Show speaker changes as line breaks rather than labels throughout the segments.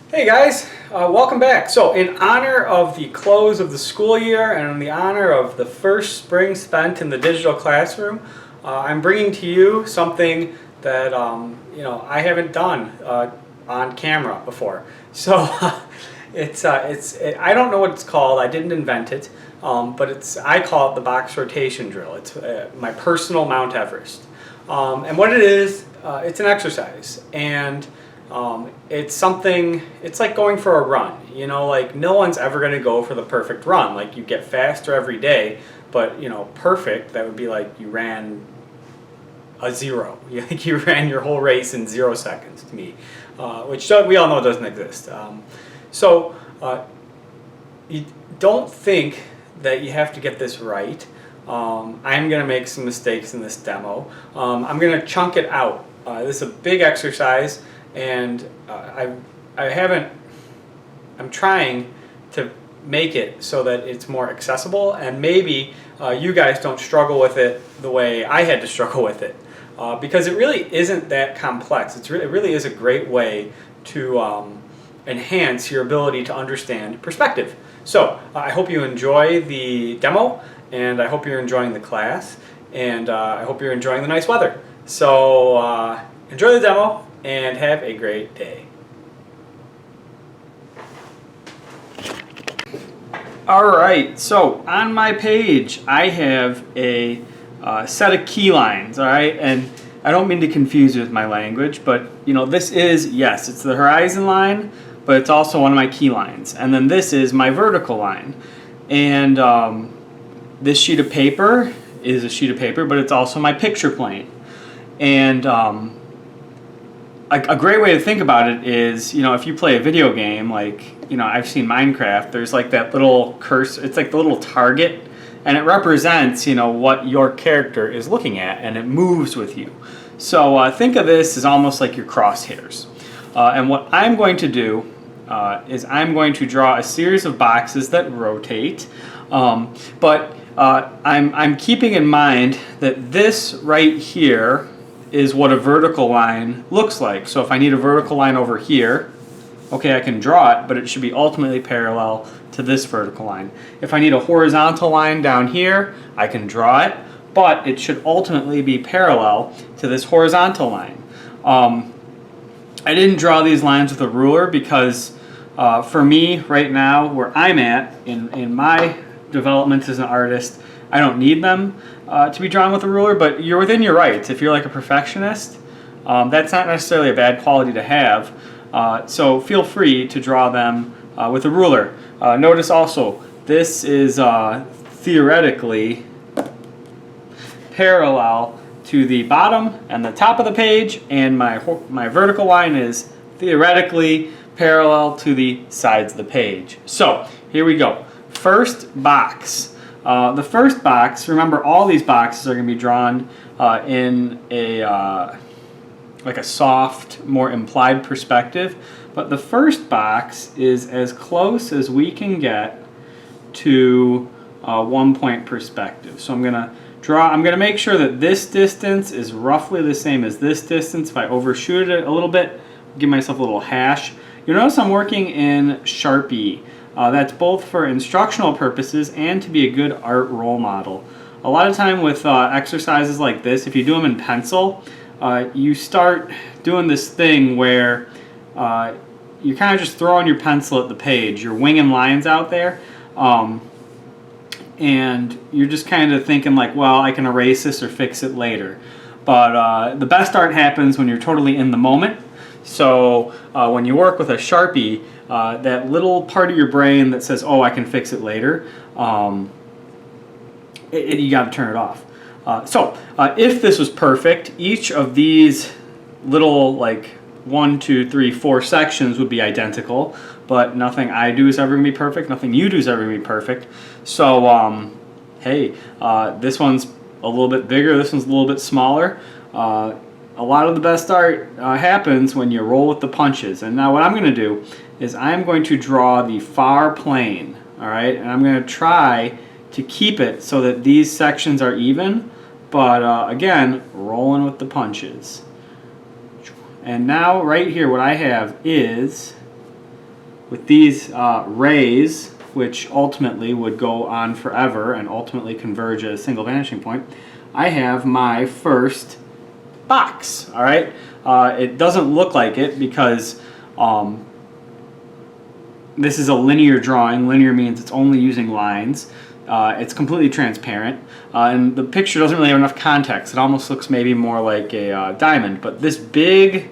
Hey guys, welcome back. So in honor of the close of the school year and in the honor of the first spring spent in the digital classroom, I'm bringing to you something that I haven't done on camera before. So I don't know what it's called. I didn't invent it, but I call it the box rotation drill. It's my personal Mount Everest, and what it is, it's an exercise and. It's something, it's like going for a run, like no one's ever going to go for the perfect run. Like you get faster every day, but perfect, that would be like you ran a zero. Like you ran your whole race in 0 seconds to me, which we all know doesn't exist. You don't think that you have to get this right. I'm going to make some mistakes in this demo. I'm going to chunk it out. This is a big exercise. And I'm trying to make it so that it's more accessible, and maybe you guys don't struggle with it the way I had to struggle with it, because it really isn't that complex. It really is a great way to enhance your ability to understand perspective. So I hope you enjoy the demo, and I hope you're enjoying the class, and I hope you're enjoying the nice weather. So enjoy the demo and have a great day. Alright, so on my page I have a set of key lines, alright, and I don't mean to confuse you with my language, but this is, yes, it's the horizon line, but it's also one of my key lines, and then this is my vertical line. And this sheet of paper is a sheet of paper, but it's also my picture plane. And a great way to think about it is, if you play a video game, like, I've seen Minecraft, there's like that little cursor, it's like the little target, and it represents, what your character is looking at, and it moves with you. So think of this as almost like your crosshairs. And what I'm going to do is I'm going to draw a series of boxes that rotate, but I'm keeping in mind that this right here is what a vertical line looks like. So if I need a vertical line over here, okay, I can draw it, but it should be ultimately parallel to this vertical line. If I need a horizontal line down here, I can draw it, but it should ultimately be parallel to this horizontal line. I didn't draw these lines with a ruler because for me right now, where I'm at in my development as an artist, I don't need them to be drawn with a ruler, but you're within your rights. If you're like a perfectionist, that's not necessarily a bad quality to have, so feel free to draw them with a ruler. Notice also, this is theoretically parallel to the bottom and the top of the page, and my vertical line is theoretically parallel to the sides of the page. So here we go. First box. The first box, remember all these boxes are going to be drawn in like a soft, more implied perspective, but the first box is as close as we can get to 1-point perspective. So I'm going to make sure that this distance is roughly the same as this distance. If I overshoot it a little bit, give myself a little hash. You'll notice I'm working in Sharpie. That's both for instructional purposes and to be a good art role model. A lot of time with exercises like this, if you do them in pencil, you start doing this thing where you're kind of just throwing your pencil at the page. You're winging lines out there, and you're just kind of thinking like, well, I can erase this or fix it later. But the best art happens when you're totally in the moment. So when you work with a Sharpie, that little part of your brain that says, oh, I can fix it later, you got to turn it off. So if this was perfect, each of these little like 1, 2, 3, 4 sections would be identical, but nothing I do is ever going to be perfect, nothing you do is ever going to be perfect. So hey, this one's a little bit bigger, this one's a little bit smaller. A lot of the best art happens when you roll with the punches. And now what I'm going to do is I'm going to draw the far plane, all right? And I'm going to try to keep it so that these sections are even, but again, rolling with the punches. And now right here what I have is with these rays, which ultimately would go on forever and ultimately converge at a single vanishing point, I have my first box. All right, it doesn't look like it because this is a linear drawing. Linear means it's only using lines. It's completely transparent, and the picture doesn't really have enough context. It almost looks maybe more like a diamond, but this big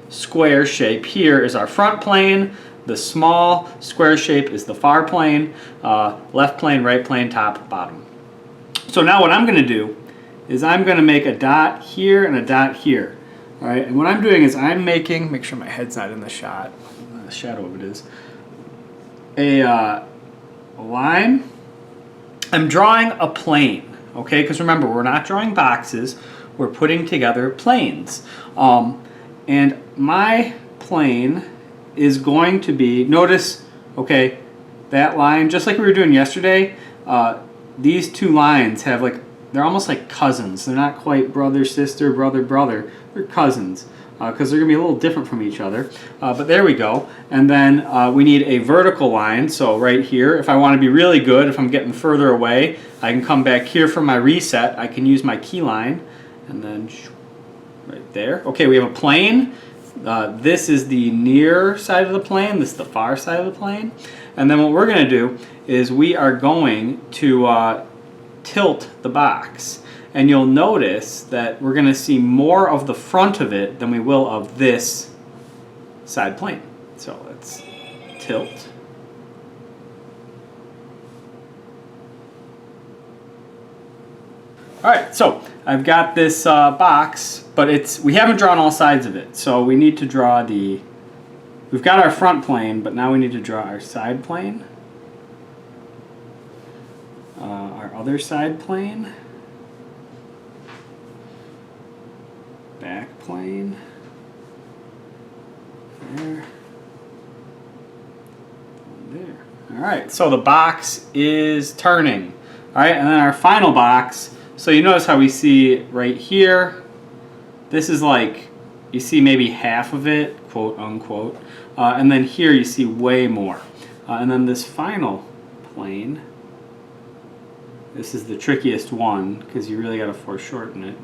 square shape here is our front plane. The small square shape is the far plane, left plane, right plane, top, bottom. So now what I'm going to do is I'm going to make a dot here and a dot here. All right, and what I'm doing is I'm making, make sure my head's not in the shot, the shadow of it is, a line. I'm drawing a plane, okay? Because remember, we're not drawing boxes, we're putting together planes. And my plane is going to be, notice, okay, that line, just like we were doing yesterday, these two lines have like, they're almost like cousins. They're not quite brother, sister, brother, brother. They're cousins because they're going to be a little different from each other. But there we go. And then we need a vertical line. So right here, if I want to be really good, if I'm getting further away, I can come back here for my reset. I can use my key line and then right there. Okay, we have a plane. This is the near side of the plane. This is the far side of the plane. And then what we're going to do is we are going to tilt the box. And you'll notice that we're going to see more of the front of it than we will of this side plane. So let's tilt. All right, so I've got this box, but we haven't drawn all sides of it. So we need to draw we've got our front plane, but now we need to draw our side plane, our other side plane, back plane, there, there. All right, so the box is turning. All right, and then our final box. So you notice how we see right here, this is like, you see maybe half of it, quote unquote, and then here you see way more. And then this final plane, this is the trickiest one because you really got to foreshorten it.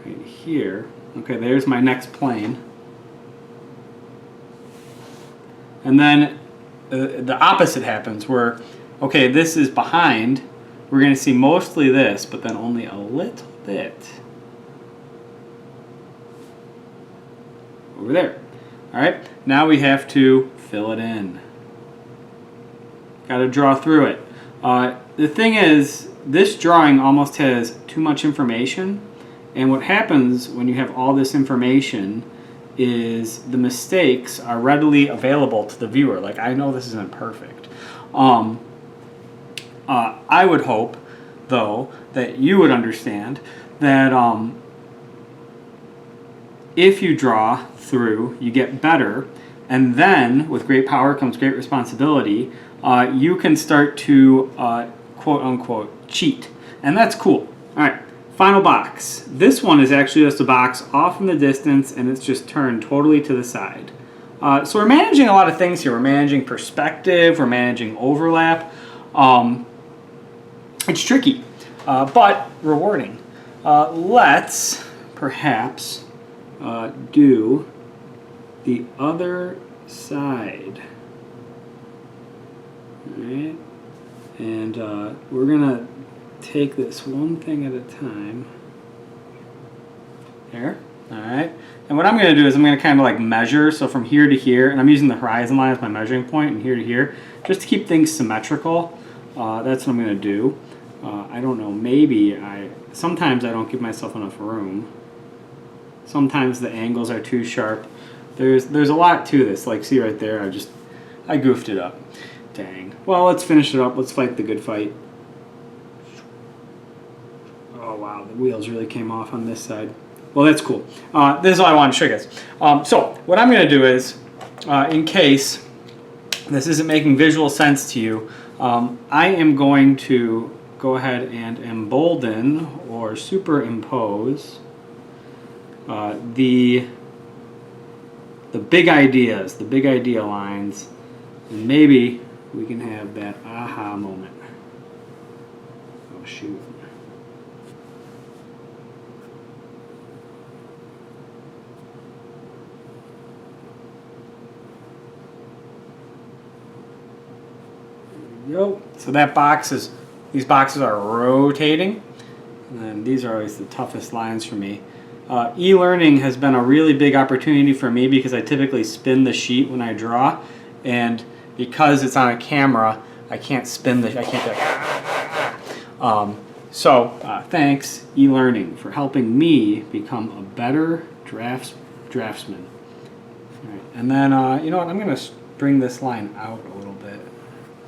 Right here, okay, there's my next plane. And then the opposite happens where, okay, this is behind. We're going to see mostly this, but then only a little bit over there. All right, now we have to fill it in. Got to draw through it. The thing is, this drawing almost has too much information, and what happens when you have all this information is the mistakes are readily available to the viewer. Like, I know this isn't perfect. I would hope, though, that you would understand that if you draw through, you get better, and then with great power comes great responsibility. You can start to quote-unquote cheat, and that's cool. All right, final box. This one is actually just a box off in the distance, and it's just turned totally to the side. So we're managing a lot of things here. We're managing perspective, we're managing overlap. It's tricky, but rewarding. Let's perhaps do the other side. All right, and we're gonna take this one thing at a time. There. All right, and what I'm gonna do is I'm gonna kind of like measure. So from here to here, and I'm using the horizon line as my measuring point, and here to here, just to keep things symmetrical. That's what I'm gonna do. I don't know, maybe sometimes I don't give myself enough room. Sometimes the angles are too sharp. There's a lot to this. Like, see right there, I goofed it up. Dang. Well, let's finish it up. Let's fight the good fight. Oh wow, the wheels really came off on this side. Well, that's cool. This is all I wanted to show you guys. So what I'm gonna do is, in case this isn't making visual sense to you, I am going to go ahead and embolden or superimpose the the big ideas, the big idea lines, and maybe we can have that aha moment. Oh shoot. There we go. So that these boxes are rotating, and these are always the toughest lines for me. E-learning has been a really big opportunity for me because I typically spin the sheet when I draw, and because it's on a camera, I can't spin I can't do it. Thanks E-learning for helping me become a better draftsman. All right. And then you know what? I'm going to bring this line out a little bit.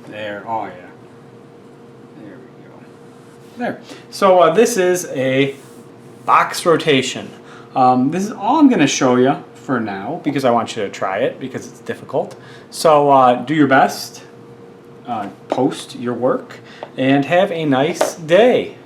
There. Oh yeah. There we go. There. So this is a box rotation. This is all I'm going to show you for now because I want you to try it because it's difficult. So do your best, post your work, and have a nice day.